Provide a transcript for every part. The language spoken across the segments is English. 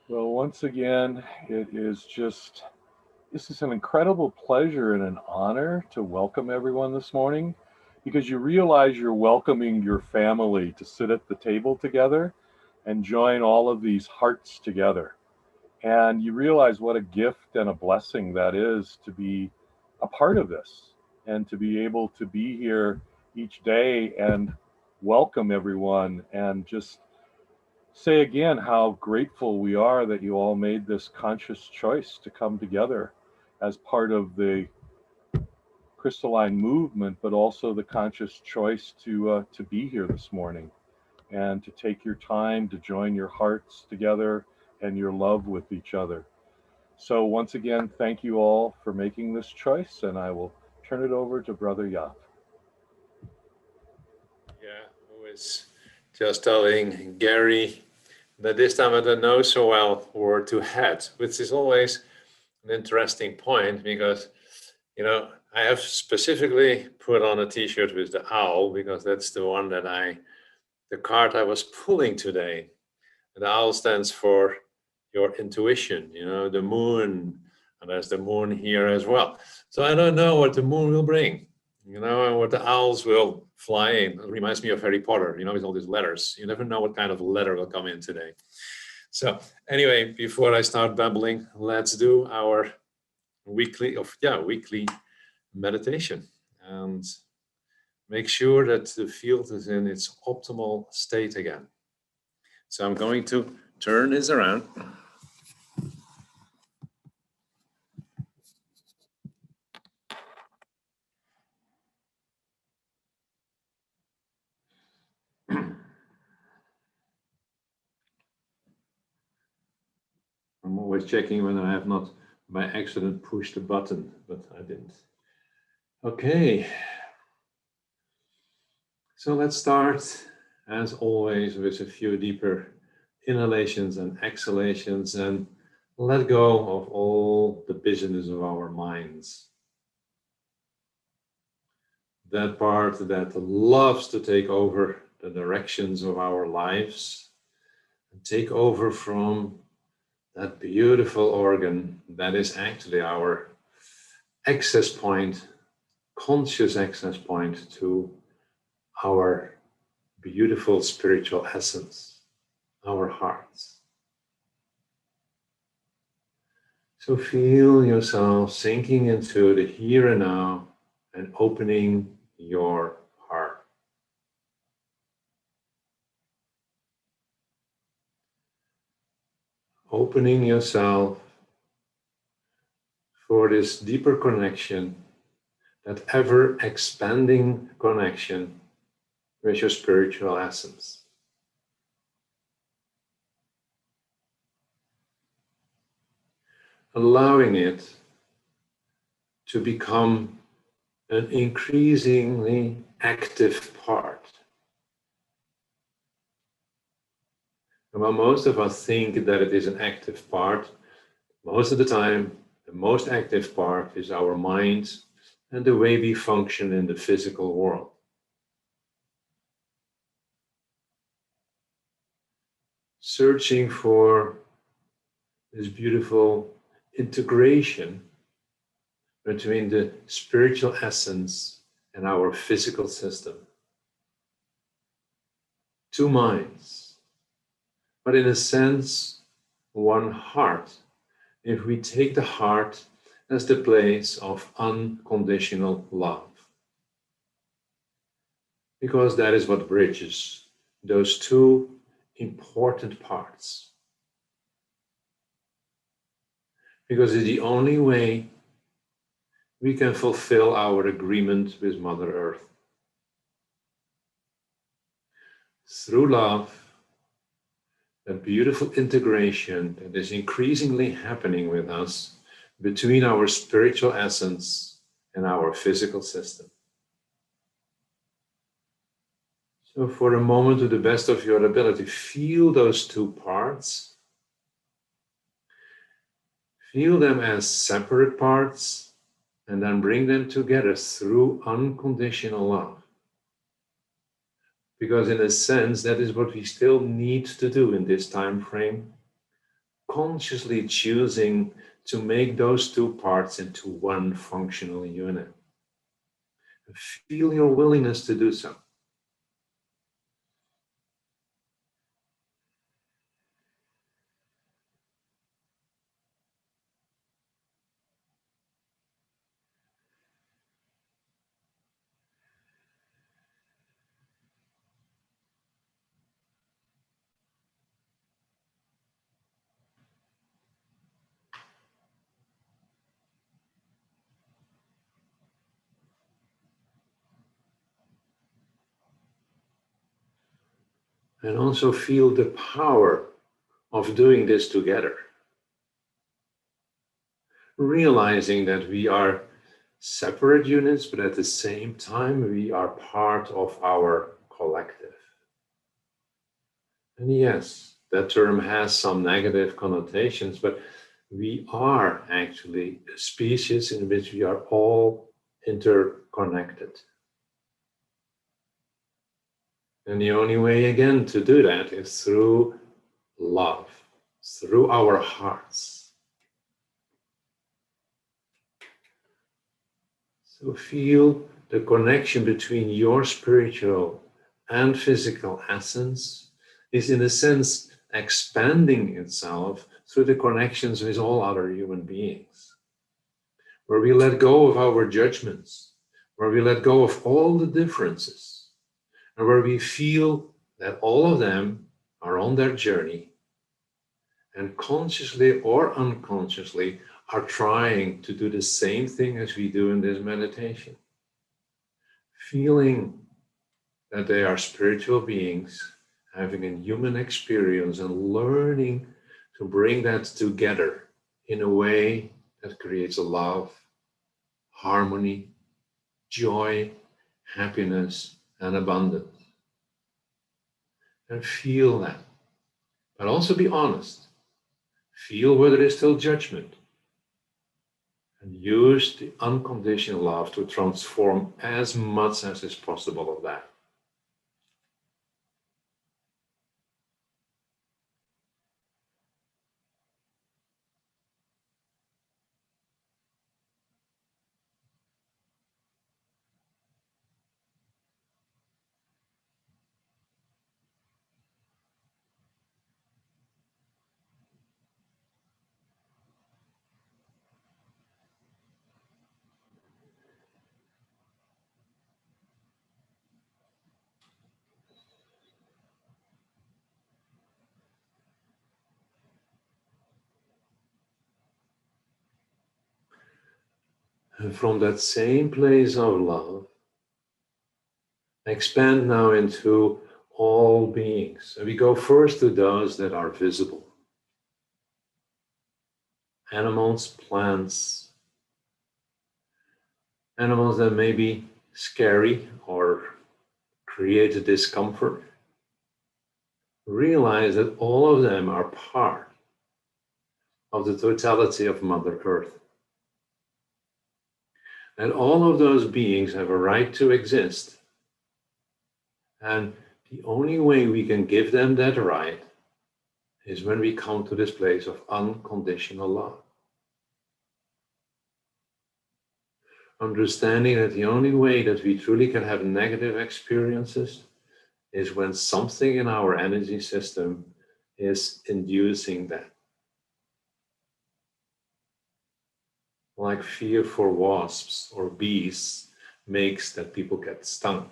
Well, once again, this is an incredible pleasure and an honor to welcome everyone this morning because you realize you're welcoming your family to sit at the table together and join all of these hearts together. And you realize what a gift and a blessing that is to be a part of this and to be able to be here each day and welcome everyone and just say again how grateful we are that you all made this conscious choice to come together as part of the crystalline movement, but also the conscious choice to be here this morning and to take your time to join your hearts together and your love with each other. So once again, thank you all for making this choice, and I will turn it over to Brother Yap. Yeah, I was just telling Gary that this time I don't know so well where to head, which is always an interesting point because, I have specifically put on a t-shirt with the owl because that's the card I was pulling today. The owl stands for your intuition, the moon, and there's the moon here as well. So I don't know what the moon will bring, and what the owls will fly in. It reminds me of Harry Potter, with all these letters. You never know what kind of letter will come in today. So anyway, before I start babbling, let's do our weekly meditation and make sure that the field is in its optimal state again. So I'm going to turn this around. I'm always checking whether I have not by accident pushed the button, but I didn't. Okay. So let's start, as always, with a few deeper inhalations and exhalations and let go of all the business of our minds. That part that loves to take over the directions of our lives and take over from that beautiful organ that is actually our access point, conscious access point to our beautiful spiritual essence, our hearts. So feel yourself sinking into the here and now and opening your heart. Opening yourself for this deeper connection, that ever expanding connection with your spiritual essence. Allowing it to become an increasingly active part. And while most of us think that it is an active part, most of the time, the most active part is our mind and the way we function in the physical world. Searching for this beautiful integration between the spiritual essence and our physical system. Two minds, but in a sense, one heart, if we take the heart as the place of unconditional love. Because that is what bridges those two important parts. Because it's the only way we can fulfill our agreement with Mother Earth. Through love, a beautiful integration that is increasingly happening with us between our spiritual essence and our physical system. So for a moment, to the best of your ability, feel those two parts. Feel them as separate parts and then bring them together through unconditional love. Because in a sense, that is what we still need to do in this time frame. consciously choosing to make those two parts into one functional unit. Feel your willingness to do so. And also feel the power of doing this together. Realizing that we are separate units, but at the same time, we are part of our collective. And yes, that term has some negative connotations, but we are actually a species in which we are all interconnected. And the only way, again, to do that is through love, through our hearts. So feel the connection between your spiritual and physical essence is, in a sense, expanding itself through the connections with all other human beings, where we let go of our judgments, where we let go of all the differences, and where we feel that all of them are on their journey and consciously or unconsciously are trying to do the same thing as we do in this meditation. Feeling that they are spiritual beings having a human experience and learning to bring that together in a way that creates love, harmony, joy, happiness, and abundance. And feel that. But also be honest. Feel where there is still judgment. And use the unconditional love to transform as much as is possible of that. And from that same place of love, expand now into all beings. And we go first to those that are visible. Animals, plants, animals that may be scary or create a discomfort. Realize that all of them are part of the totality of Mother Earth. And all of those beings have a right to exist. And the only way we can give them that right is when we come to this place of unconditional love. Understanding that the only way that we truly can have negative experiences is when something in our energy system is inducing that. Like fear for wasps or bees makes that people get stung.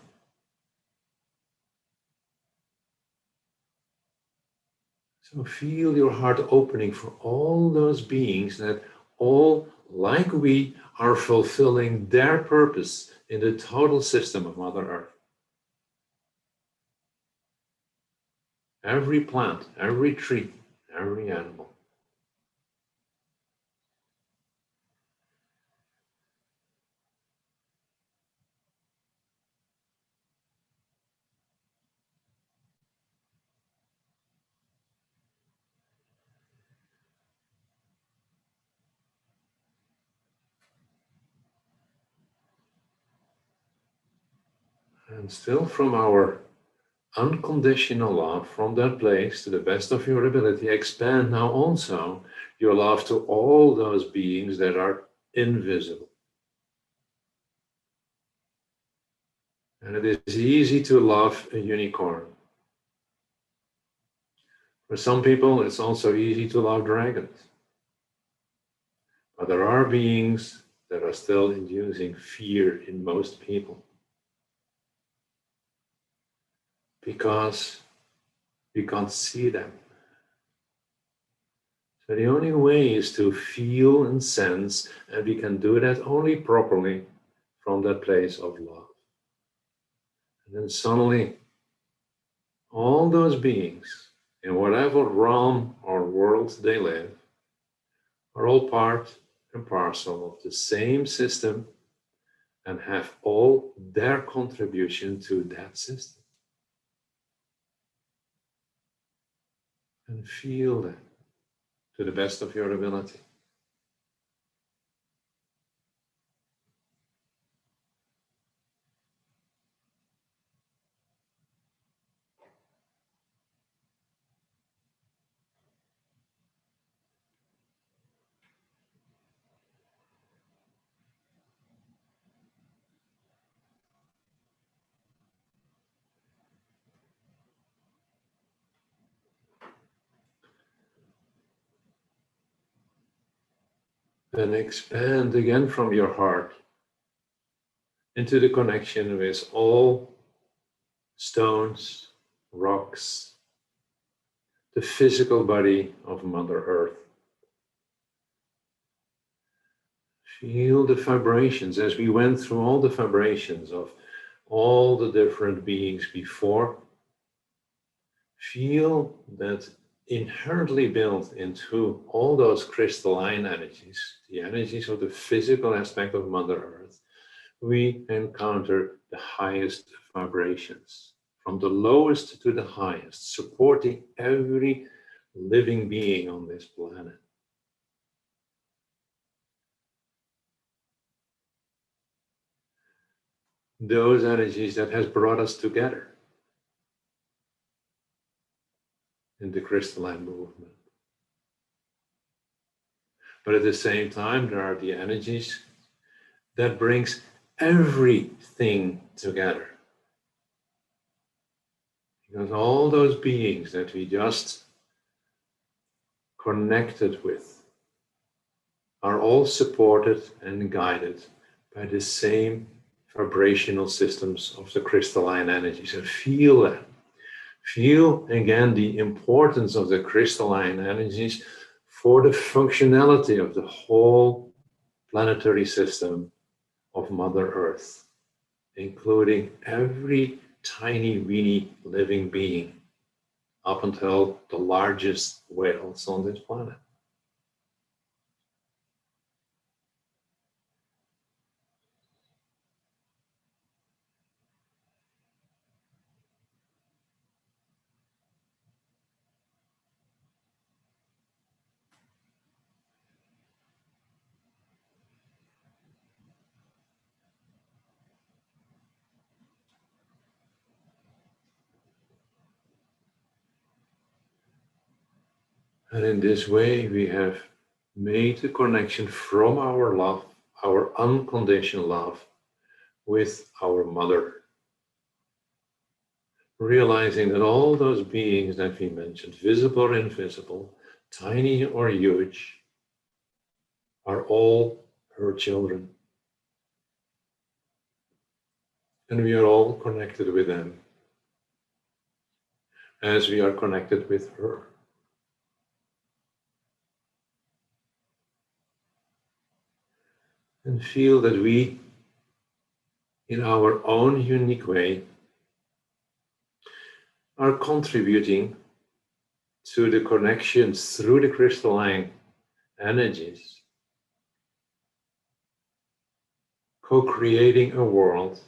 So feel your heart opening for all those beings that all, like we, are fulfilling their purpose in the total system of Mother Earth. Every plant, every tree, every animal. And still from our unconditional love from that place to the best of your ability. Expand now also your love to all those beings that are invisible. And it is easy to love a unicorn. For some people, it's also easy to love dragons. But there are beings that are still inducing fear in most people. Because we can't see them. So the only way is to feel and sense, and we can do that only properly from that place of love. And then suddenly, all those beings, in whatever realm or world they live, are all part and parcel of the same system and have all their contribution to that system. And feel that to the best of your ability. And expand again from your heart into the connection with all stones, rocks, the physical body of Mother Earth. Feel the vibrations as we went through all the vibrations of all the different beings before. Feel that inherently built into all those crystalline energies, the energies of the physical aspect of Mother Earth, we encounter the highest vibrations, from the lowest to the highest, supporting every living being on this planet. Those energies that has brought us together in the crystalline movement. But at the same time, there are the energies that brings everything together. Because all those beings that we just connected with are all supported and guided by the same vibrational systems of the crystalline energies. And feel that. Feel again the importance of the crystalline energies for the functionality of the whole planetary system of Mother Earth, including every tiny, weeny living being, up until the largest whales on this planet. And in this way, we have made the connection from our love, our unconditional love, with our Mother. Realizing that all those beings that we mentioned, visible or invisible, tiny or huge, are all her children. And we are all connected with them as we are connected with her. And feel that we, in our own unique way, are contributing to the connections through the crystalline energies, co-creating a world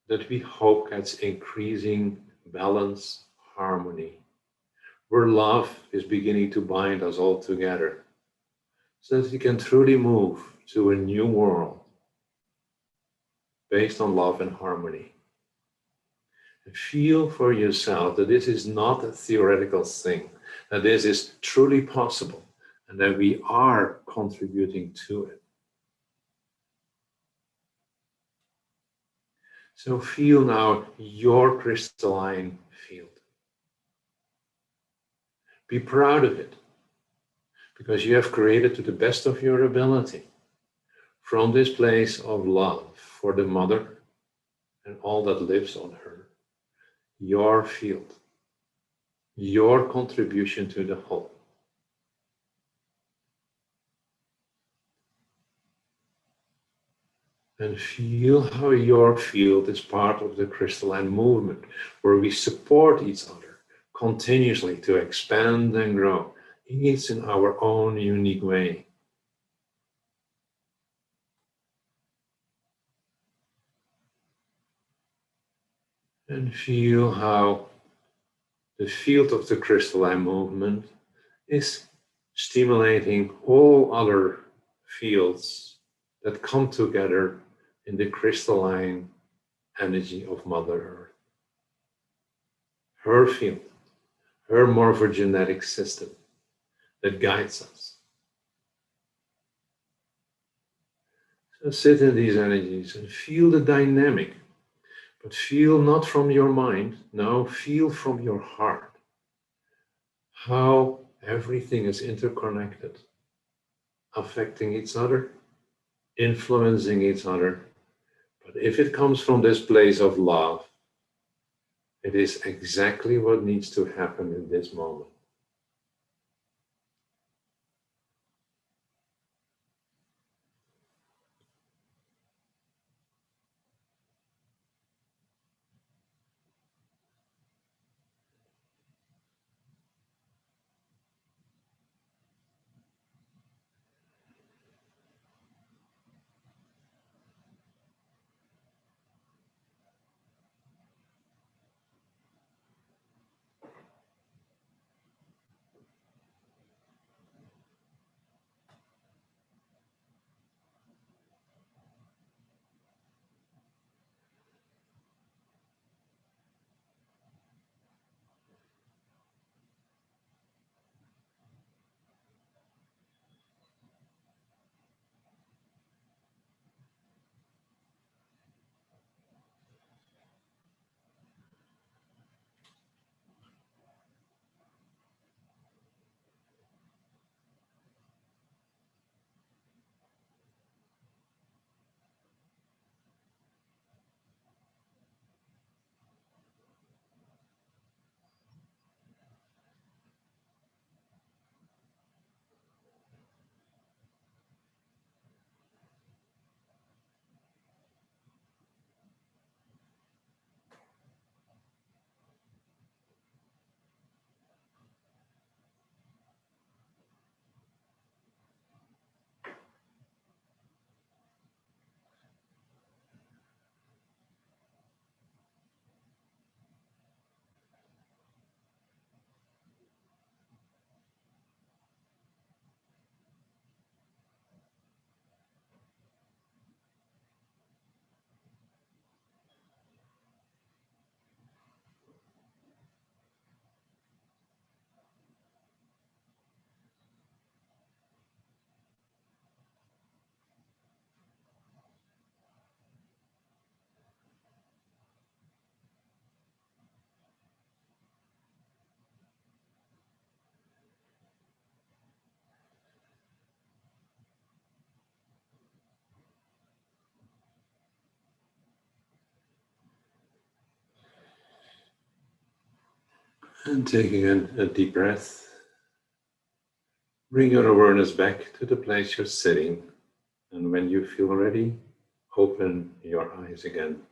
that we hope gets increasing balance, harmony, where love is beginning to bind us all together, so that we can truly move to a new world based on love and harmony. Feel for yourself that this is not a theoretical thing, that this is truly possible, and that we are contributing to it. So feel now your crystalline field. Be proud of it, because you have created to the best of your ability, from this place of love for the mother and all that lives on her, your field, your contribution to the whole. And feel how your field is part of the crystalline movement, where we support each other continuously to expand and grow, each in our own unique way. And feel how the field of the crystalline movement is stimulating all other fields that come together in the crystalline energy of Mother Earth. Her field, her morphogenetic system that guides us. So sit in these energies and feel the dynamic, but feel not from your mind, no, feel from your heart. How everything is interconnected, affecting each other, influencing each other. But if it comes from this place of love, it is exactly what needs to happen in this moment. And taking a deep breath, bring your awareness back to the place you're sitting. And when you feel ready, open your eyes again.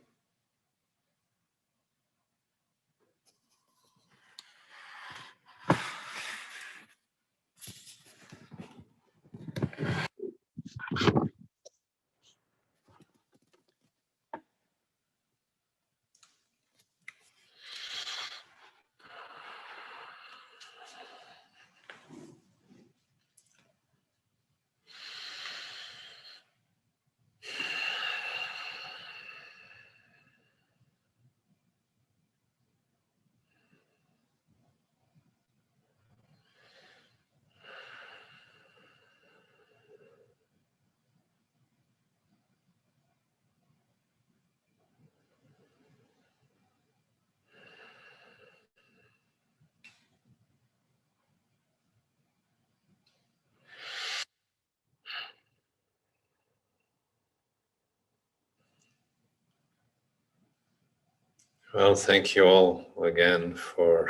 Well, thank you all again for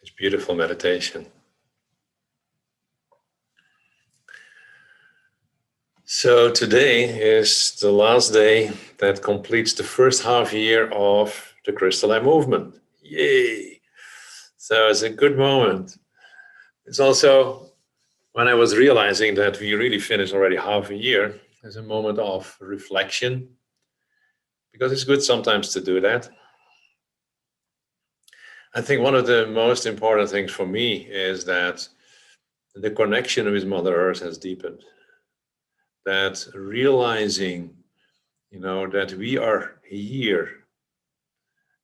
this beautiful meditation. So today is the last day that completes the first half year of the Crystalline Movement. Yay! So it's a good moment. It's also when I was realizing that we really finished already half a year, there's a moment of reflection, because it's good sometimes to do that. I think one of the most important things for me is that the connection with Mother Earth has deepened. That realizing, that we are here,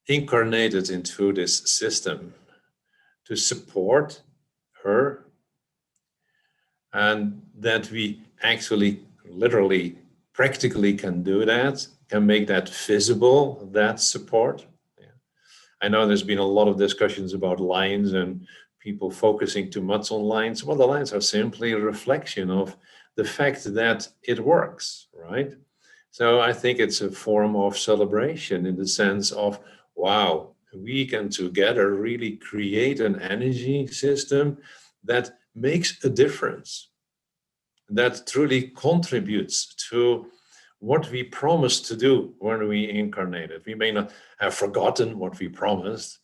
incarnated into this system to support her, and that we actually, literally, practically can do that, can make that visible, that support. I know there's been a lot of discussions about lines and people focusing too much on lines. Well, the lines are simply a reflection of the fact that it works, right? So I think it's a form of celebration in the sense of, wow, we can together really create an energy system that makes a difference, that truly contributes to what we promised to do when we incarnated. We may not have forgotten what we promised,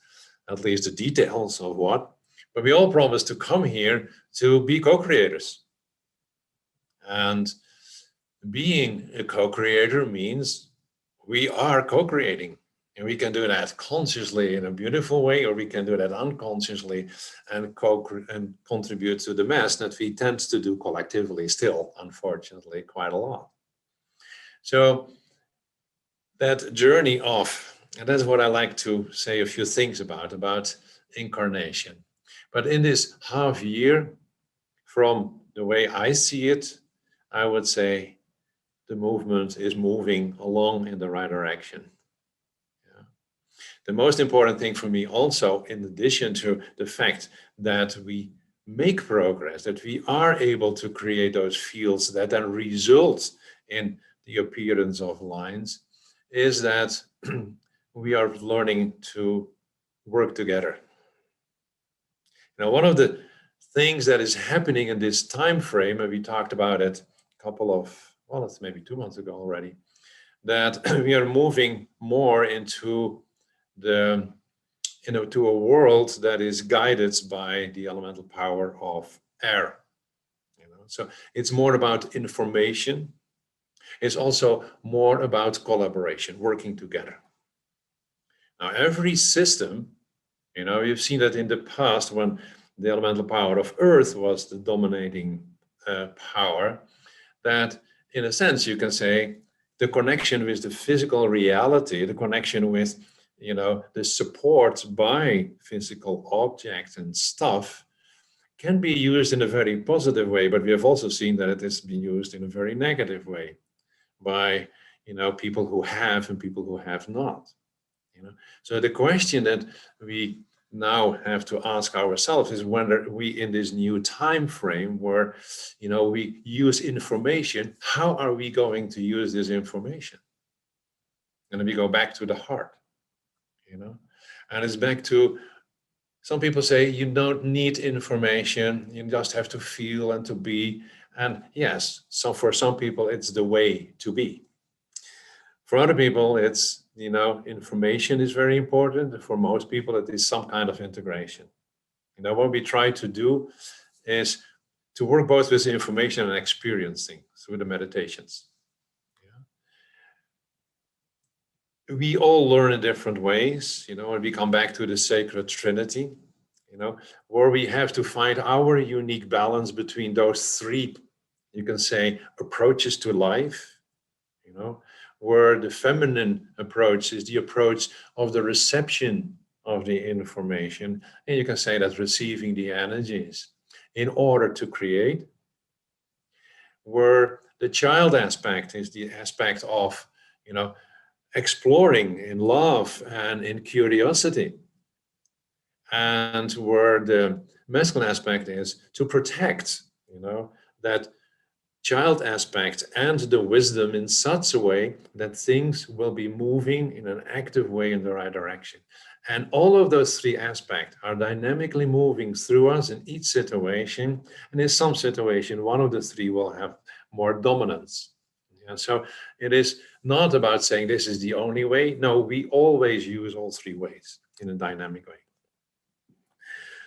at least the details of what, but we all promised to come here to be co-creators. And being a co-creator means we are co-creating. And we can do that consciously in a beautiful way, or we can do that unconsciously and contribute to the mess that we tend to do collectively still, unfortunately, quite a lot. So that journey of, and that's what I like to say a few things about incarnation. But in this half year, from the way I see it, I would say the movement is moving along in the right direction. Yeah. The most important thing for me also, in addition to the fact that we make progress, that we are able to create those fields that then result in the appearance of lines, is that we are learning to work together. One of the things that is happening in this time frame, and we talked about it a couple of, well, it's maybe 2 months ago already, that we are moving more into the, to a world that is guided by the elemental power of air. So it's more about information. It's also more about collaboration, working together. Now, every system, you've seen that in the past when the elemental power of Earth was the dominating power, that in a sense you can say the connection with the physical reality, the connection with, the support by physical objects and stuff can be used in a very positive way, but we have also seen that it has been used in a very negative way by, people who have and people who have not. So the question that we now have to ask ourselves is whether we, in this new time frame where, we use information, how are we going to use this information? And we go back to the heart, and it's back to, some people say you don't need information, you just have to feel and to be. And yes, so for some people it's the way to be. For other people, it's, information is very important. For most people, it is some kind of integration. What we try to do is to work both with information and experiencing through the meditations. Yeah. We all learn in different ways, and we come back to the sacred Trinity, where we have to find our unique balance between those three, you can say, approaches to life, where the feminine approach is the approach of the reception of the information, and you can say that receiving the energies in order to create, where the child aspect is the aspect of, exploring in love and in curiosity, and where the masculine aspect is to protect, that child aspect and the wisdom in such a way that things will be moving in an active way in the right direction. And all of those three aspects are dynamically moving through us in each situation. And in some situation, one of the three will have more dominance. And so it is not about saying this is the only way. No, we always use all three ways in a dynamic way.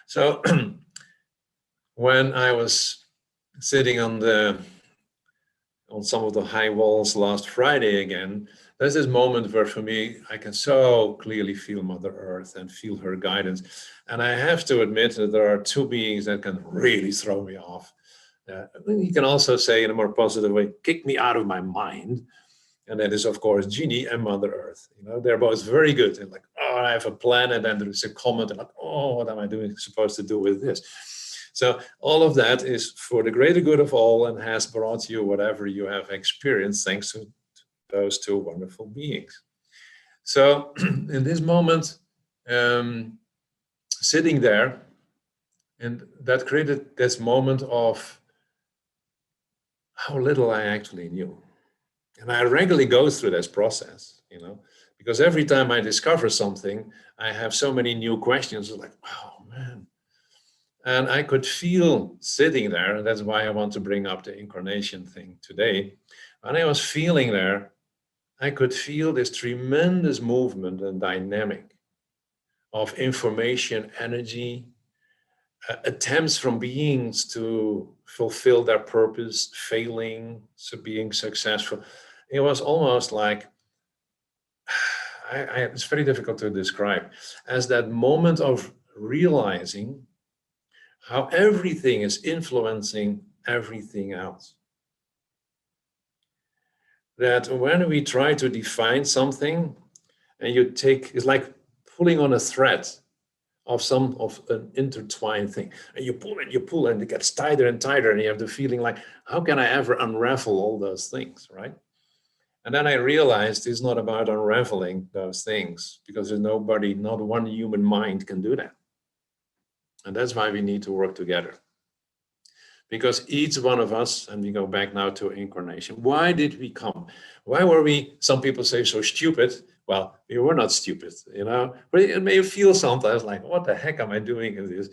So when I was sitting on some of the high walls last Friday again, there's this moment where for me, I can so clearly feel Mother Earth and feel her guidance. And I have to admit that there are two beings that can really throw me off. You can also say in a more positive way, kick me out of my mind. And that is, of course, Genie and Mother Earth. You know, they're both very good. And like, oh, I have a plan, and then there's a comment, and like, oh, what am I supposed to do with this? So all of that is for the greater good of all and has brought you whatever you have experienced thanks to those two wonderful beings. So in this moment, sitting there, and that created this moment of how little I actually knew. And I regularly go through this process, you know, because every time I discover something, I have so many new questions like, oh man. And I could feel sitting there, and that's why I want to bring up the incarnation thing today. When I was feeling there, I could feel this tremendous movement and dynamic of information, energy, attempts from beings to fulfill their purpose, failing, so being successful. It was almost like, it's very difficult to describe, as that moment of realizing how everything is influencing everything else. That when we try to define something, and it's like pulling on a thread of an intertwined thing, and you pull, and it gets tighter and tighter, and you have the feeling like, how can I ever unravel all those things, right? And then I realized it's not about unraveling those things, because there's nobody, not one human mind can do that. And that's why we need to work together. Because each one of us, and we go back now to incarnation, why did we come? Why were we, some people say, so stupid? Well, we were not stupid, you know, but it may feel sometimes like, what the heck am I doing in this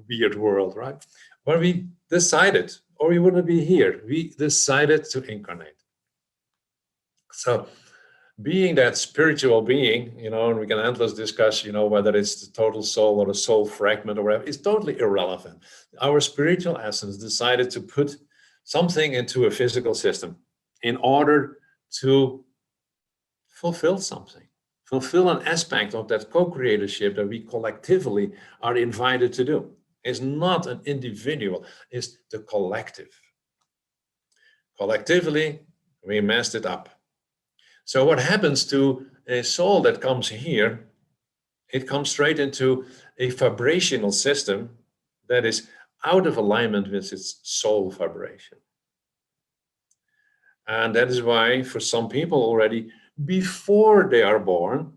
weird world, right? But we decided, or we wouldn't be here, we decided to incarnate. So being that spiritual being, you know, and we can endless discuss, you know, whether it's the total soul or the soul fragment or whatever, it's totally irrelevant. Our spiritual essence decided to put something into a physical system in order to fulfill something, fulfill an aspect of that co-creatorship that we collectively are invited to do. It's not an individual, it's the collective. Collectively, we messed it up. So what happens to a soul that comes here? It comes straight into a vibrational system that is out of alignment with its soul vibration. And that is why for some people already, before they are born,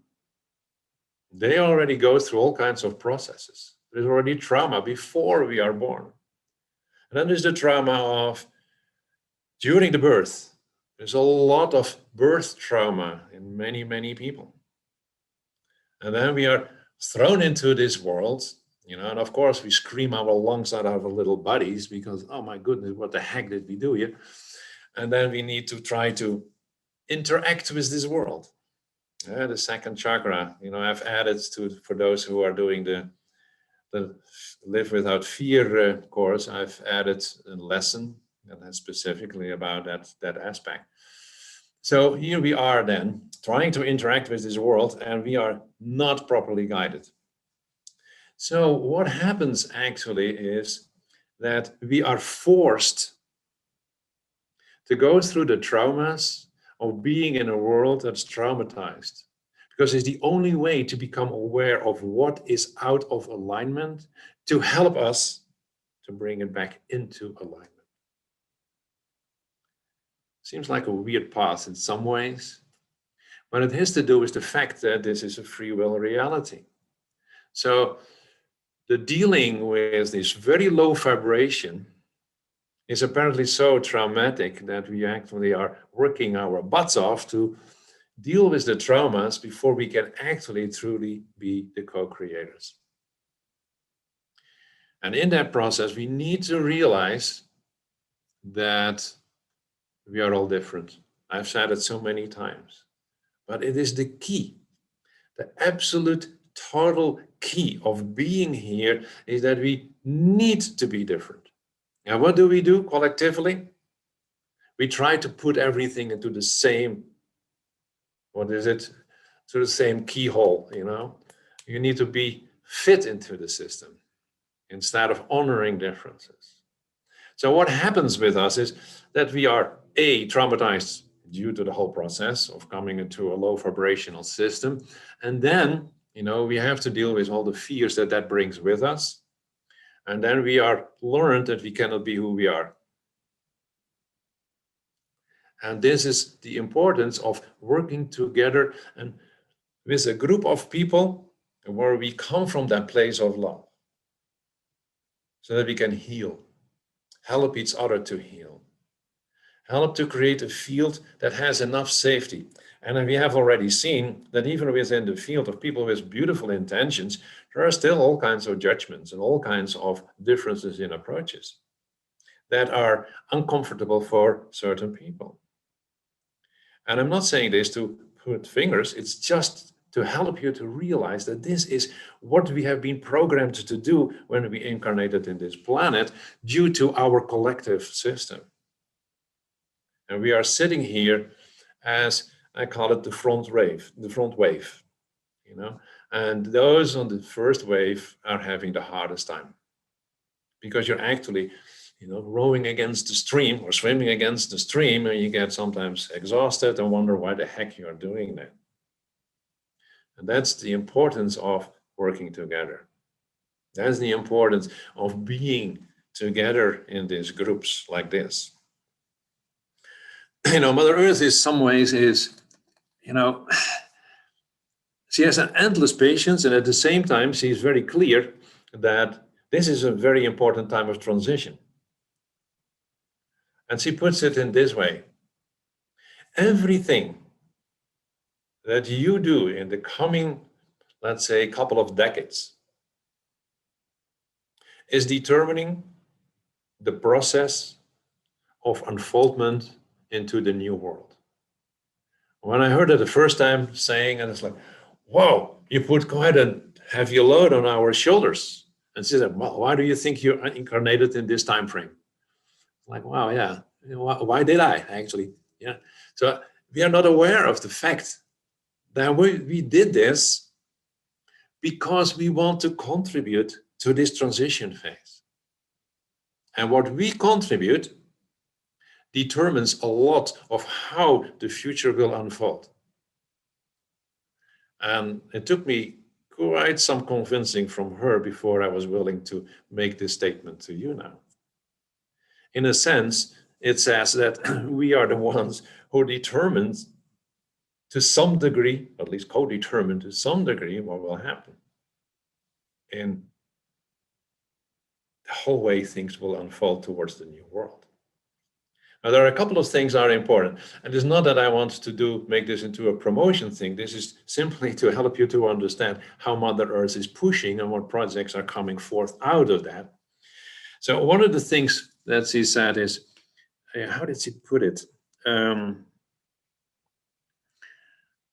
they already go through all kinds of processes. There's already trauma before we are born. And then there's the trauma of during the birth. There's a lot of birth trauma in many, many people. And then we are thrown into this world, you know, and of course we scream our lungs out of our little bodies because, oh my goodness, what the heck did we do here? And then we need to try to interact with this world. The second chakra, you know, I've added to, for those who are doing the Live Without Fear course, I've added a lesson and that's specifically about that aspect. So here we are then trying to interact with this world and we are not properly guided. So what happens actually is that we are forced to go through the traumas of being in a world that's traumatized, because it's the only way to become aware of what is out of alignment to help us to bring it back into alignment. Seems like a weird path in some ways, but it has to do with the fact that this is a free will reality. So the dealing with this very low vibration is apparently so traumatic that we actually are working our butts off to deal with the traumas before we can actually truly be the co-creators. And in that process, we need to realize that we are all different. I've said it so many times, but it is the key. The absolute total key of being here is that we need to be different. And what do we do collectively? We try to put everything into the same, what is it? To the same keyhole, you know? You need to be fit into the system instead of honoring differences. So what happens with us is that we are traumatized due to the whole process of coming into a low vibrational system. And then, we have to deal with all the fears that that brings with us. And then we are learned that we cannot be who we are. And this is the importance of working together and with a group of people where we come from that place of love, so that we can heal, help each other to heal, help to create a field that has enough safety. And we have already seen that even within the field of people with beautiful intentions, there are still all kinds of judgments and all kinds of differences in approaches that are uncomfortable for certain people. And I'm not saying this to put fingers, it's just to help you to realize that this is what we have been programmed to do when we incarnated in this planet due to our collective system. And we are sitting here as, I call it the front wave, and those on the first wave are having the hardest time because you're actually rowing against the stream or swimming against the stream, and you get sometimes exhausted and wonder why the heck you're doing that. And that's the importance of working together. That's the importance of being together in these groups like this. Mother Earth is some ways she has an endless patience, and at the same time, she's very clear that this is a very important time of transition. And she puts it in this way: everything that you do in the coming, let's say, couple of decades is determining the process of unfoldment into the new world. When I heard it the first time saying, and it's like, whoa, you put quite a heavy load on our shoulders. And she said, well, why do you think you're incarnated in this time frame? Like, wow, yeah. Why did I actually? Yeah. So we are not aware of the fact that we did this because we want to contribute to this transition phase. And what we contribute determines a lot of how the future will unfold. And it took me quite some convincing from her before I was willing to make this statement to you now. In a sense, it says that we are the ones who determine to some degree, at least co-determine to some degree, what will happen in the whole way things will unfold towards the new world. Now, there are a couple of things that are important, and it's not that I want to make this into a promotion thing. This is simply to help you to understand how Mother Earth is pushing and what projects are coming forth out of that. So one of the things that she said is, how did she put it?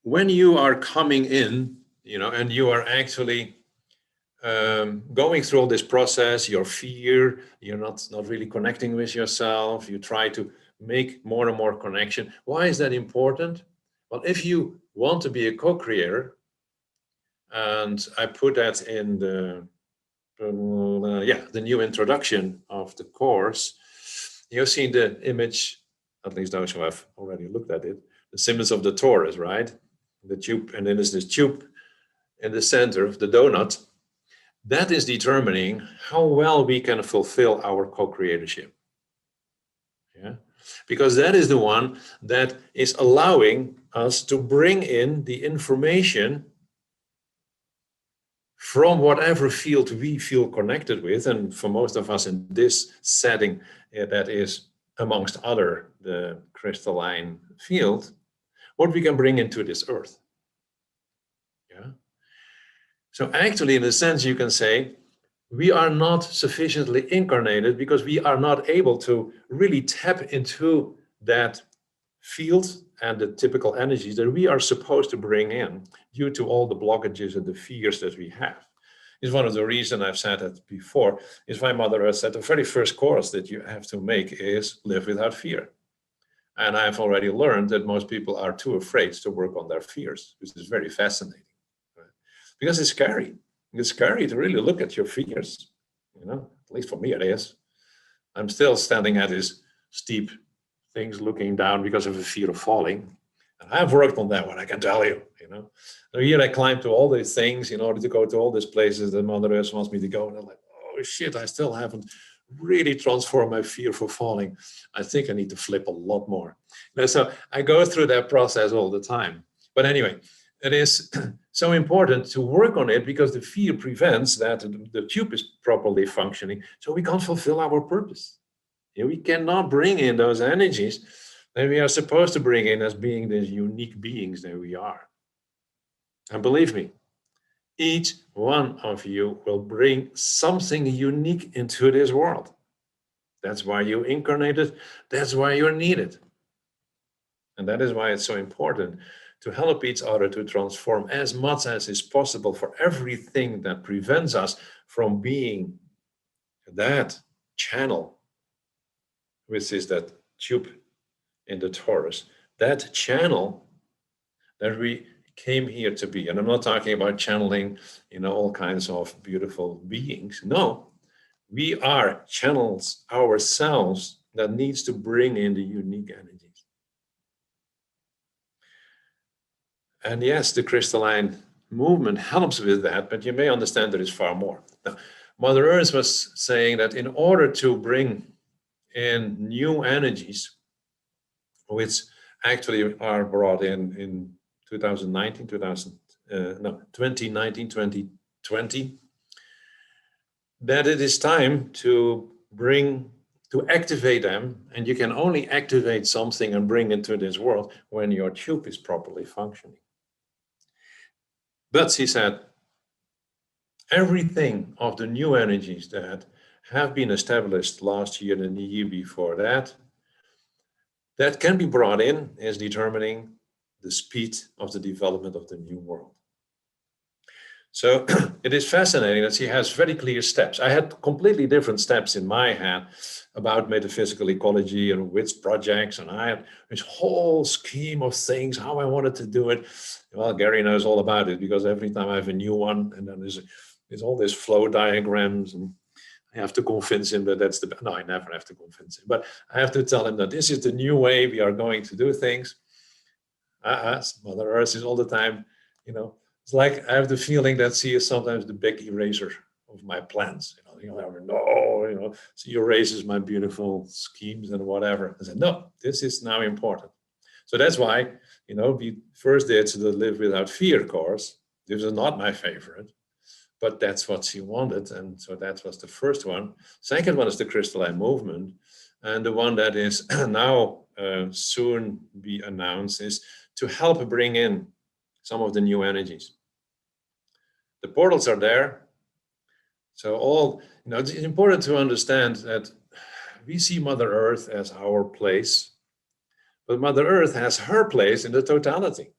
When you are coming in, and you are actually going through all this process, your fear, you're not really connecting with yourself, you try to make more and more connection. Why is that important? Well, if you want to be a co-creator, and I put that in the new introduction of the course, you've seen the image, at least those who have already looked at it, the symbols of the torus, right? The tube, and then there's this tube in the center of the donut. That is determining how well we can fulfill our co-creatorship. Yeah, because that is the one that is allowing us to bring in the information from whatever field we feel connected with. And for most of us in this setting, that is, amongst other, the crystalline field, what we can bring into this earth. Yeah. So actually, in a sense, you can say we are not sufficiently incarnated because we are not able to really tap into that field and the typical energies that we are supposed to bring in due to all the blockages and the fears that we have. Is one of the reasons I've said it before, is why Mother Earth said the very first course that you have to make is live without fear. And I've already learned that most people are too afraid to work on their fears, which is very fascinating. Right? Because it's scary. It's scary to really look at your fears. You know, at least for me it is. I'm still standing at these steep things looking down because of a fear of falling. And I've worked on that one, I can tell you, you know. So here I climbed to all these things in order to go to all these places that Mother Earth wants me to go. And I'm like, oh shit, I still haven't really transformed my fear for falling. I think I need to flip a lot more. So I go through that process all the time. But anyway, it is so important to work on it because the fear prevents that the tube is properly functioning, so we can't fulfill our purpose. We cannot bring in those energies that we are supposed to bring in as being these unique beings that we are. And believe me, each one of you will bring something unique into this world. That's why you incarnated. That's why you're needed. And that is why it's so important to help each other to transform as much as is possible for everything that prevents us from being that channel, which is that tube in the torus, that channel that we came here to be. And I'm not talking about channeling, all kinds of beautiful beings. No, we are channels ourselves that needs to bring in the unique energies. And yes, the crystalline movement helps with that, but you may understand there is far more. Now, Mother Earth was saying that in order to bring in new energies, which actually are brought in 2019, 2020, that it is time to activate them, and you can only activate something and bring it into this world when your tube is properly functioning. But she said, everything of the new energies that have been established last year and the year before that can be brought in as determining the speed of the development of the new world. So it is fascinating that she has very clear steps. I had completely different steps in my head about metaphysical ecology and which projects, and I had this whole scheme of things, how I wanted to do it. Well, Gary knows all about it because every time I have a new one, and then there's all these flow diagrams, and I have to convince him that that's the, no, I never have to convince him, but I have to tell him that this is the new way we are going to do things. Mother Earth is all the time, it's like I have the feeling that she is sometimes the big eraser of my plans. She erases my beautiful schemes and whatever. I said, no, this is now important. So that's why, we first did the Live Without Fear course. This is not my favorite, but that's what she wanted. And so that was the first one. Second one is the Crystalline Movement. And the one that is now soon be announced is to help bring in some of the new energies. The portals are there. So it's important to understand that we see Mother Earth as our place, but Mother Earth has her place in the totality.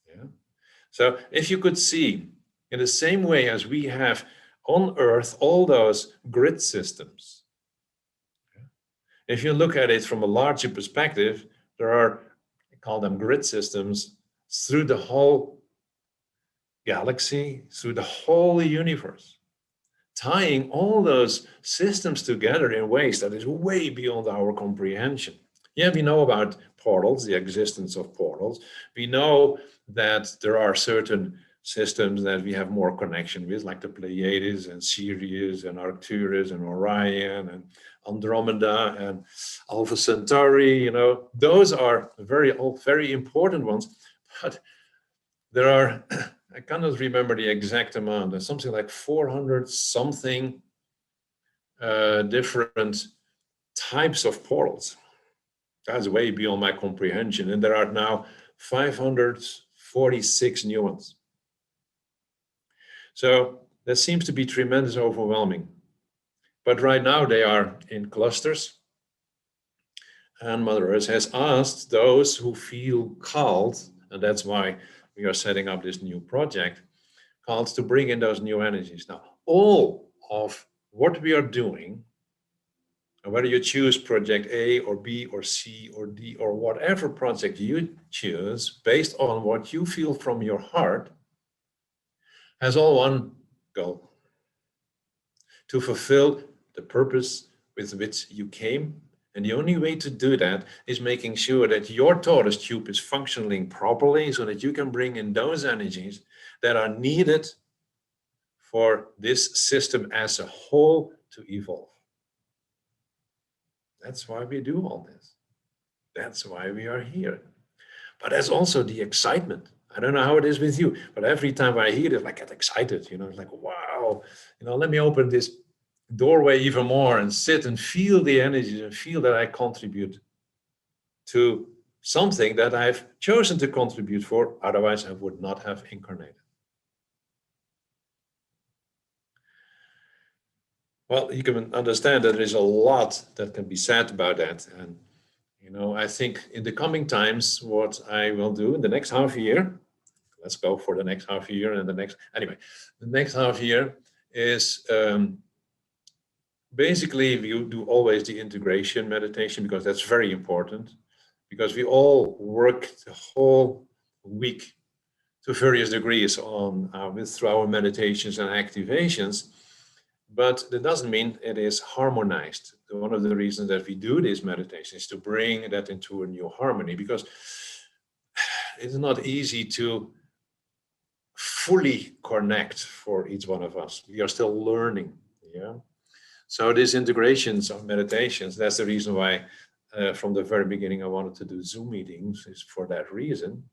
Yeah. So if you could see in the same way as we have on Earth all those grid systems, if you look at it from a larger perspective, there are, I call them grid systems, through the whole galaxy, through the whole universe, tying all those systems together in ways that is way beyond our comprehension. Yeah, we know about portals, the existence of portals. We know that there are certain systems that we have more connection with, like the Pleiades and Sirius and Arcturus and Orion and Andromeda and Alpha Centauri. Those are very important ones. But there are I cannot remember the exact amount. There's something like 400 something different types of portals. That's way beyond my comprehension. And there are now 546 new ones. So that seems to be tremendous overwhelming. But right now they are in clusters. And Mother Earth has asked those who feel called, and that's why we are setting up this new project, called to bring in those new energies. Now, all of what we are doing, and whether you choose project A or B or C or D or whatever project you choose, based on what you feel from your heart, has all one goal: to fulfill the purpose with which you came. And the only way to do that is making sure that your torus tube is functioning properly so that you can bring in those energies that are needed for this system as a whole to evolve. That's why we do all this. That's why we are here. But that's also the excitement. I don't know how it is with you, but every time I hear it, I get excited, it's like, wow, let me open this doorway even more and sit and feel the energies and feel that I contribute to something that I've chosen to contribute for. Otherwise, I would not have incarnated. Well, you can understand that there is a lot that can be said about that. And, I think in the coming times, what I will do in the next half year, let's go for the next half year and the next half year is basically we do always the integration meditation, because that's very important, because we all work the whole week to various degrees on through our meditations and activations, but that doesn't mean it is harmonized. One of the reasons that we do this meditation is to bring that into a new harmony, because it's not easy to fully connect for each one of us. We are still learning. Yeah. So these integrations of meditations, that's the reason why from the very beginning I wanted to do Zoom meetings, is for that reason.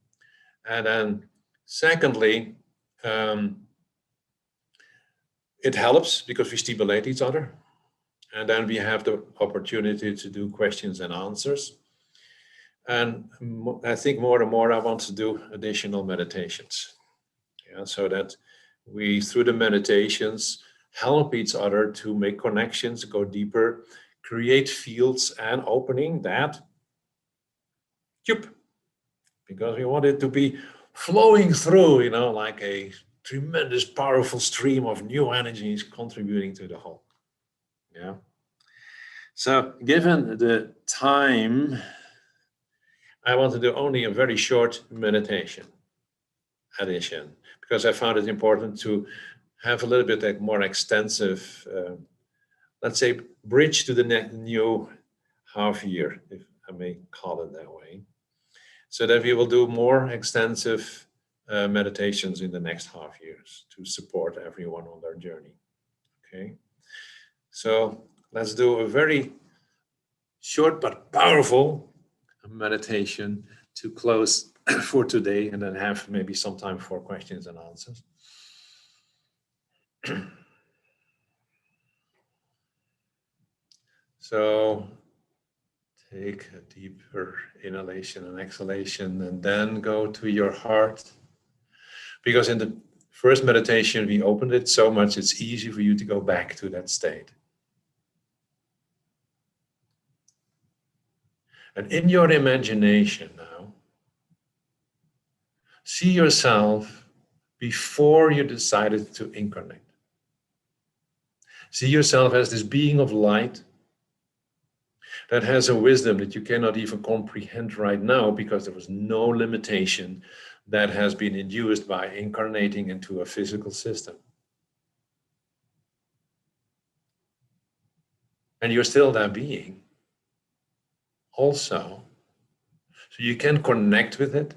And then secondly, it helps because we stimulate each other. And then we have the opportunity to do questions and answers. And I think more and more I want to do additional meditations. Yeah, so that we, through the meditations, help each other to make connections, go deeper, create fields and opening that, because we want it to be flowing through, like a tremendous, powerful stream of new energies contributing to the whole. Yeah. So given the time, I want to do only a very short meditation addition, because I found it important to have a little bit more extensive, let's say, bridge to the new half year, if I may call it that way, so that we will do more extensive meditations in the next half years to support everyone on their journey. Okay, so let's do a very short but powerful meditation to close for today, and then have maybe some time for questions and answers. So take a deeper inhalation and exhalation, and then go to your heart. Because in the first meditation, we opened it so much, it's easy for you to go back to that state. And in your imagination now, see yourself before you decided to incarnate. See yourself as this being of light that has a wisdom that you cannot even comprehend right now, because there was no limitation that has been induced by incarnating into a physical system. And you're still that being also. So you can connect with it.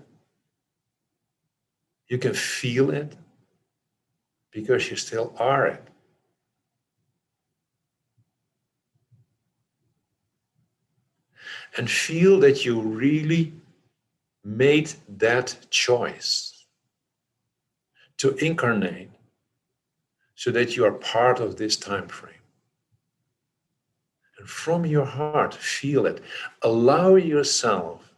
You can feel it, because you still are it. And feel that you really made that choice to incarnate so that you are part of this time frame. And from your heart, feel it. Allow yourself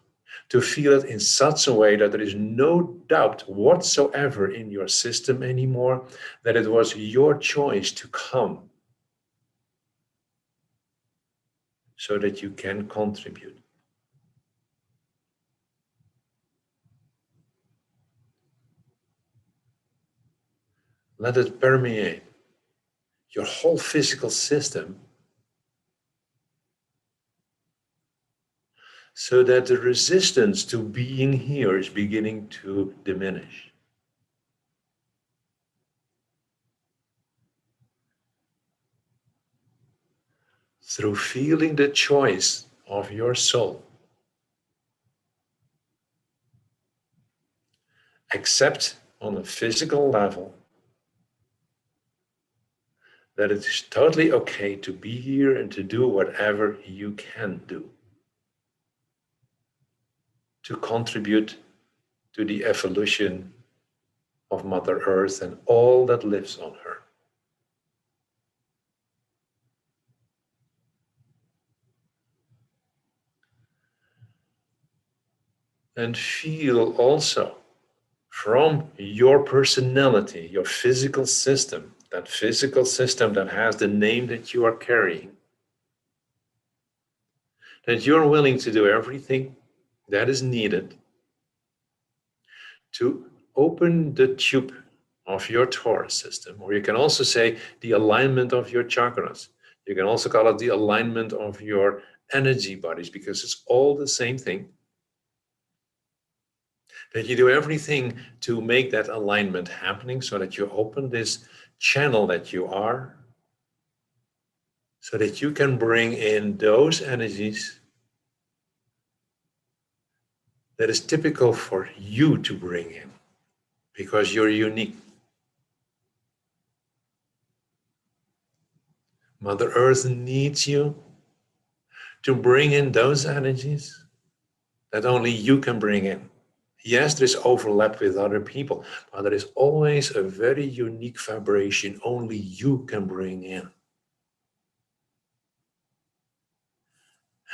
to feel it in such a way that there is no doubt whatsoever in your system anymore that it was your choice to come so that you can contribute. Let it permeate your whole physical system so that the resistance to being here is beginning to diminish. Through feeling the choice of your soul, accept on a physical level that it is totally okay to be here and to do whatever you can do to contribute to the evolution of Mother Earth and all that lives on her. And feel also from your personality, your physical system, that physical system that has the name that you are carrying, that you're willing to do everything that is needed to open the tube of your torus system, or you can also say the alignment of your chakras. You can also call it the alignment of your energy bodies, because it's all the same thing. That you do everything to make that alignment happening so that you open this channel that you are, so that you can bring in those energies that is typical for you to bring in, because you're unique. Mother Earth needs you to bring in those energies that only you can bring in. Yes, there's overlap with other people, but there is always a very unique vibration only you can bring in. And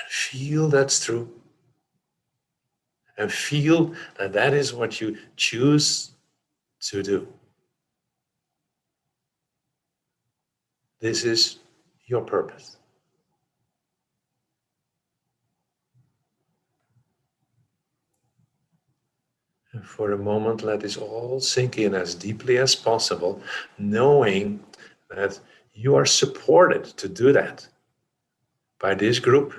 feel that's true. And feel that that is what you choose to do. This is your purpose. And for a moment, let this all sink in as deeply as possible, knowing that you are supported to do that by this group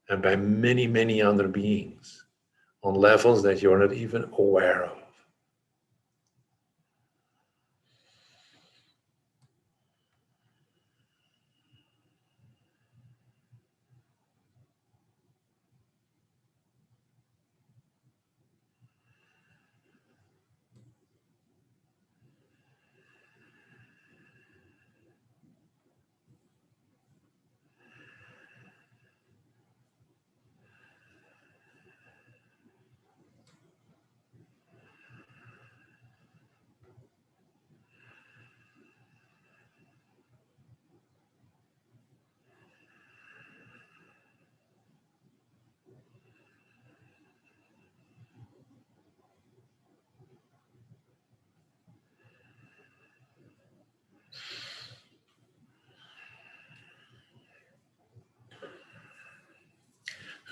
and by many, many other beings on levels that you're not even aware of.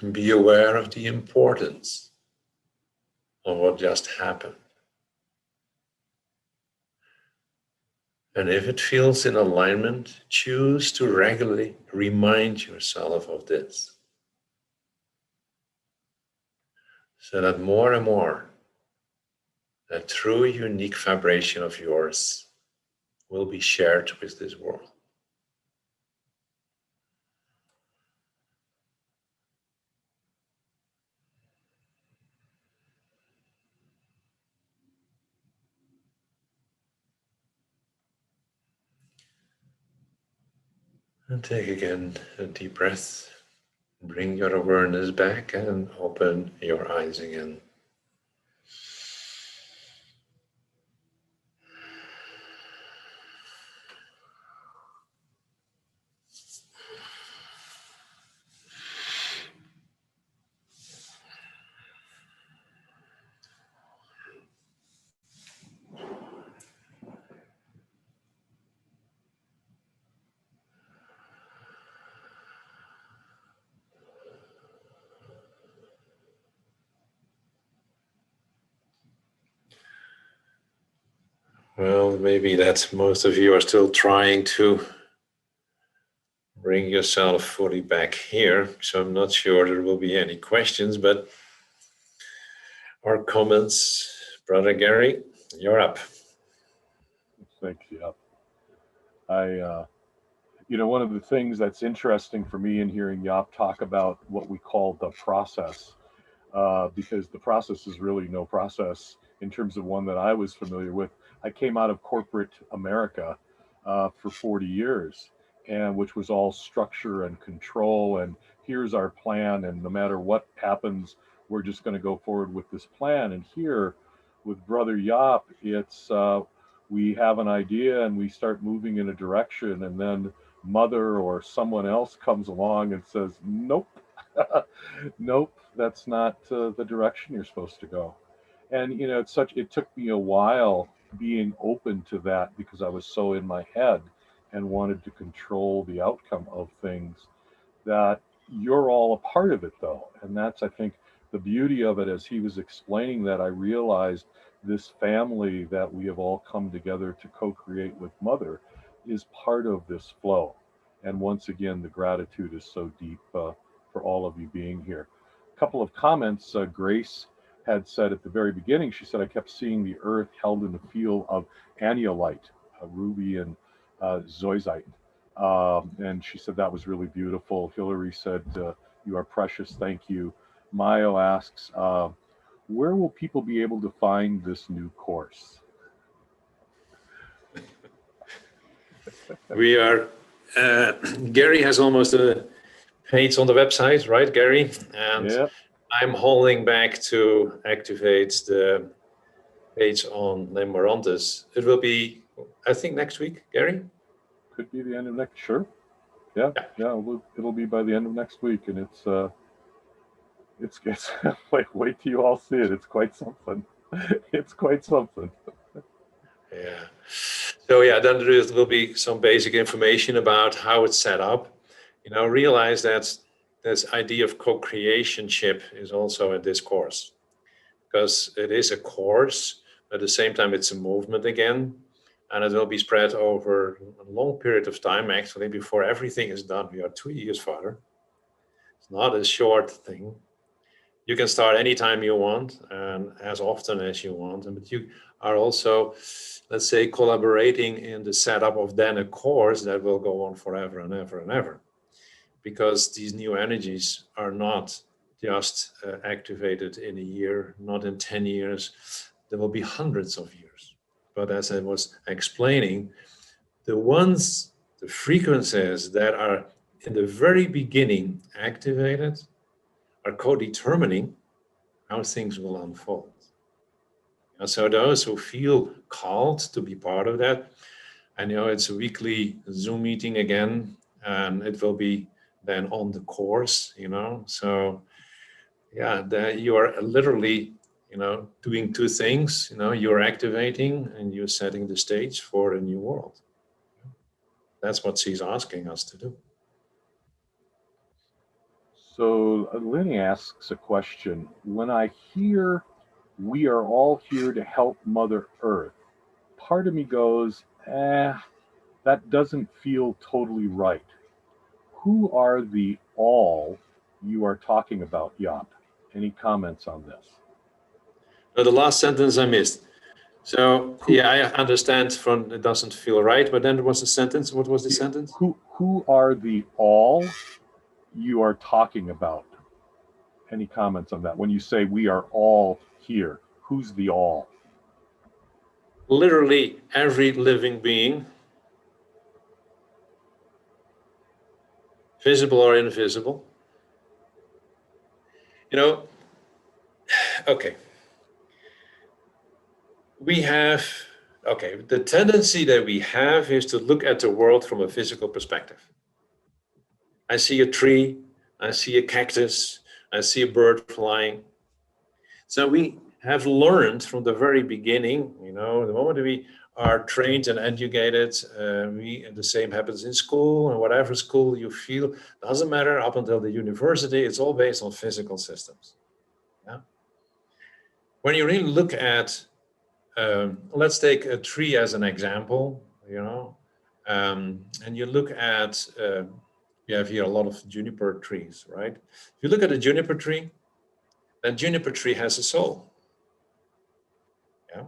And be aware of the importance of what just happened. And if it feels in alignment, choose to regularly remind yourself of this, so that more and more that true unique vibration of yours will be shared with this world. And take again a deep breath. Bring your awareness back and open your eyes again. Well, maybe that most of you are still trying to bring yourself fully back here. So I'm not sure there will be any questions, but or comments. Brother Gary, you're up. Thanks, yeah. One of the things that's interesting for me in hearing Yop talk about what we call the process, because the process is really no process in terms of one that I was familiar with. I came out of corporate America for 40 years, and which was all structure and control. And here's our plan, and no matter what happens, we're just going to go forward with this plan. And here, with Brother Yop, it's we have an idea and we start moving in a direction, and then Mother or someone else comes along and says, "Nope." Nope, that's not the direction you're supposed to go. And it took me a while being open to that because I was so in my head and wanted to control the outcome of things, that you're all a part of it though. And that's, I think, the beauty of it. As he was explaining that, I realized this family that we have all come together to co-create with Mother is part of this flow. And once again, the gratitude is so deep for all of you being here. A couple of comments. Grace had said at the very beginning, she said, I kept seeing the earth held in the field of aniolite, ruby and zoisite. And she said that was really beautiful. Hillary said, you are precious, thank you. Mayo asks, where will people be able to find this new course? We are, Gary has almost a page on the website, right, Gary? And Yep. I'm holding back to activate the page on Lemborantis. It will be, I think, next week, Gary? Could be the end of next, sure. Yeah. It'll be by the end of next week, and it's wait till you all see it. It's quite something. It's quite something. Yeah. So yeah, then there will be some basic information about how it's set up. Realize that this idea of co-creationship is also in this course, because it is a course, but at the same time it's a movement again, and it will be spread over a long period of time. Actually, before everything is done, we are 2 years further. It's not a short thing. You can start anytime you want and as often as you want, but you are also, let's say, collaborating in the setup of then a course that will go on forever and ever and ever, because these new energies are not just activated in a year, not in 10 years. There will be hundreds of years. But as I was explaining, the frequencies that are in the very beginning activated are co-determining how things will unfold. And so those who feel called to be part of that, I know it's a weekly Zoom meeting again, and it will be then on the course, So yeah, you are literally, doing two things. You're activating and you're setting the stage for a new world. That's what she's asking us to do. So Lenny asks a question. When I hear we are all here to help Mother Earth, part of me goes, that doesn't feel totally right. Who are the all you are talking about, Yop? Any comments on this? Now, the last sentence I missed. So yeah, I understand from it doesn't feel right, but then there was a sentence. What was the sentence? Who are the all you are talking about? Any comments on that? When you say we are all here, who's the all? Literally every living being, visible or invisible. Okay. The tendency that we have is to look at the world from a physical perspective. I see a tree, I see a cactus, I see a bird flying. So we have learned from the very beginning, the moment we are trained and educated, the same happens in school, and whatever school you feel, doesn't matter up until the university, it's all based on physical systems. Yeah. When you really look at let's take a tree as an example, and you look at, we have here a lot of juniper trees, right? If you look at a juniper tree, that juniper tree has a soul. Yeah.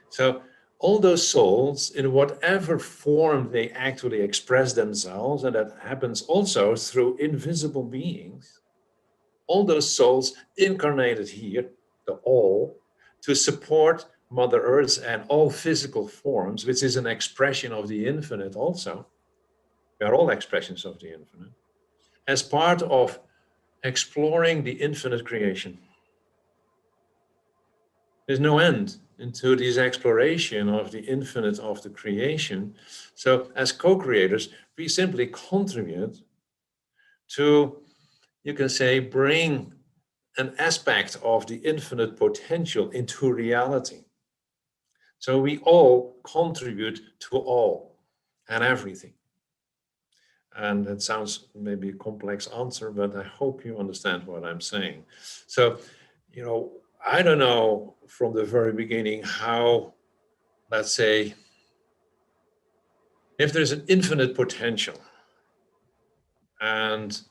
So all those souls, in whatever form they actually express themselves, and that happens also through invisible beings, all those souls incarnated here, the all, to support Mother Earth and all physical forms, which is an expression of the infinite also. We are all expressions of the infinite, as part of exploring the infinite creation. There's no end into this exploration of the infinite of the creation. So as co-creators, we simply contribute to, you can say, bring an aspect of the infinite potential into reality. So we all contribute to all and everything. And it sounds maybe a complex answer, but I hope you understand what I'm saying. So, I don't know from the very beginning how, let's say, if there's an infinite potential and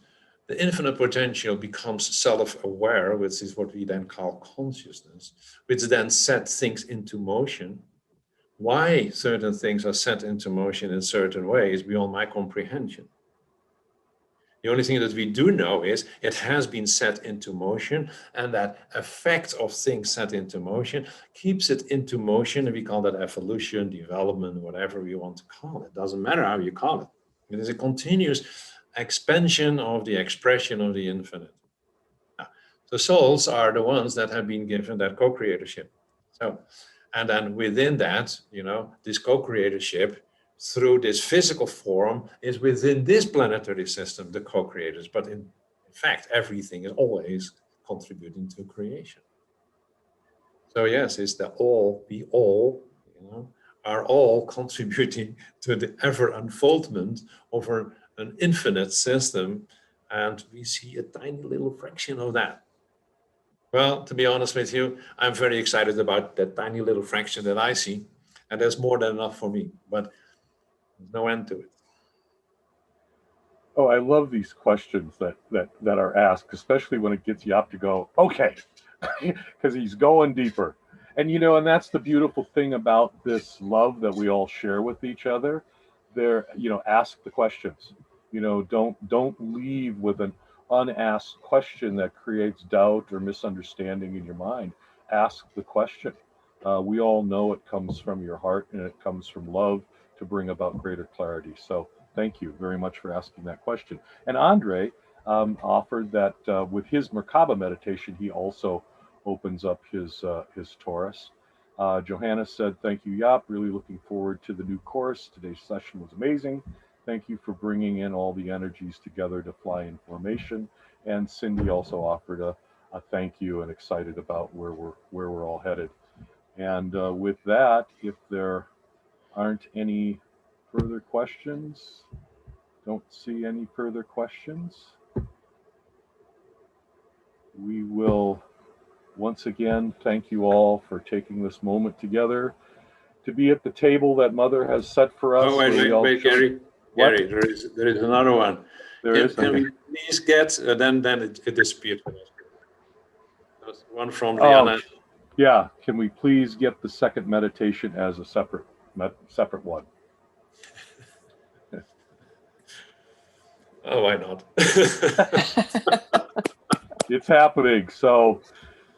the infinite potential becomes self-aware, which is what we then call consciousness, which then sets things into motion. Why certain things are set into motion in certain ways beyond my comprehension. The only thing that we do know is it has been set into motion, and that effect of things set into motion keeps it into motion, and we call that evolution, development, whatever we want to call it. Doesn't matter how you call it. It is a continuous expansion of the expression of the infinite. Now, the souls are the ones that have been given that co-creatorship. So, and then within that, this co-creatorship through this physical form is within this planetary system, the co-creators. But in fact, everything is always contributing to creation. So yes, it's the all, we all, are all contributing to the ever unfoldment of an infinite system. And we see a tiny little fraction of that. Well, to be honest with you, I'm very excited about that tiny little fraction that I see. And there's more than enough for me. But there's no end to it. Oh, I love these questions that are asked, especially when it gets you up to go, okay, because he's going deeper. And and that's the beautiful thing about this love that we all share with each other. Ask the questions. Don't leave with an unasked question that creates doubt or misunderstanding in your mind. Ask the question. We all know it comes from your heart and it comes from love to bring about greater clarity. So thank you very much for asking that question. And Andre offered that with his Merkaba meditation, he also opens up his torus. Johanna said, "Thank you, Jaap. Really looking forward to the new course. Today's session was amazing. Thank you for bringing in all the energies together to fly in formation." And Cindy also offered a thank you and excited about where we're all headed. And with that, if there aren't any further questions, don't see any further questions, we will once again thank you all for taking this moment together to be at the table that Mother has set for us. Oh, wait, Gary. What? Gary, there is another one. Can we please get, then it disappeared. There's one from Liana. Yeah, can we please get the second meditation as a separate one? Oh, why not? It's happening. So,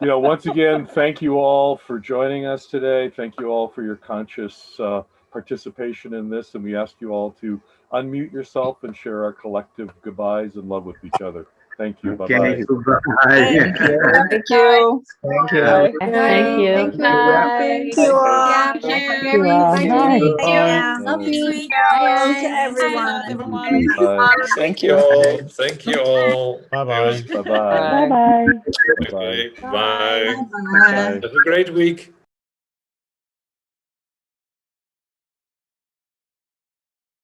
once again, thank you all for joining us today. Thank you all for your conscious participation in this. And we ask you all to unmute yourself and share our collective goodbyes and love with each other. Thank you. Bye-bye. Thank you. Thank you. Thank you. Thank you. Thank you. Thank you. Thank you all. Thank you. Love you. Bye To everyone. Thank you. Thank you all. Bye-bye. Bye-bye. Bye-bye. Okay, bye. Bye. Have a great week.